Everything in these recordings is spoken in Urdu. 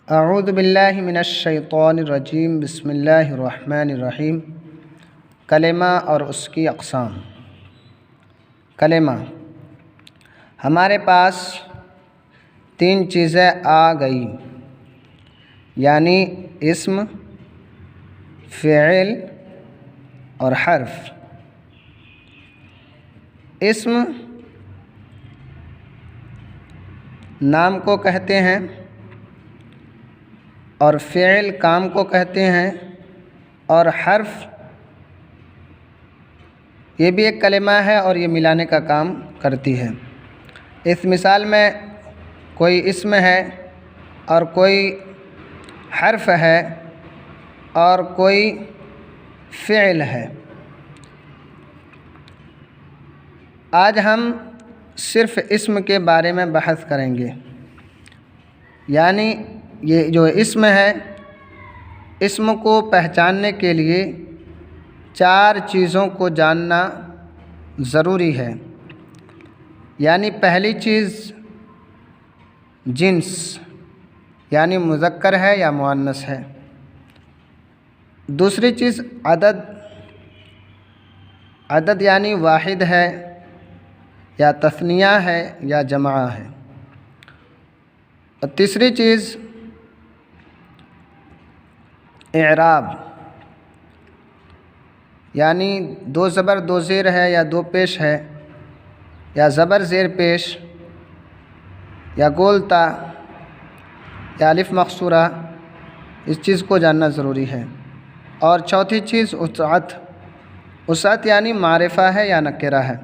اعوذ باللہ من الشیطان الرجیم، بسم اللہ الرحمن الرحیم۔ کلمہ اور اس کی اقسام۔ کلمہ، ہمارے پاس 3 چیزیں آ گئی، یعنی اسم، فعل اور حرف۔ اسم نام کو کہتے ہیں اور فعل کام کو کہتے ہیں، اور حرف یہ بھی ایک کلمہ ہے اور یہ ملانے کا کام کرتی ہے۔ اس مثال میں کوئی اسم ہے اور کوئی حرف ہے اور کوئی فعل ہے۔ آج ہم صرف اسم کے بارے میں بحث کریں گے، یعنی یہ جو اسم ہے، اسم کو پہچاننے کے لیے 4 چیزوں کو جاننا ضروری ہے۔ یعنی پہلی چیز جنس، یعنی مذکر ہے یا مؤنث ہے۔ دوسری چیز عدد یعنی واحد ہے یا تثنیہ ہے یا جمع ہے۔ اور تیسری چیز اعراب، یعنی 2 زبر 2 زیر ہے یا 2 پیش ہے، یا زبر زیر پیش، یا گولتا، یا الف مقصورہ، اس چیز کو جاننا ضروری ہے۔ اور چوتھی چیز وسعت یعنی معرفہ ہے یا نکرہ ہے۔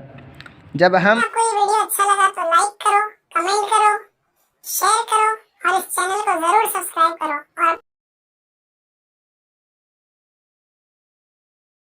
جب ہم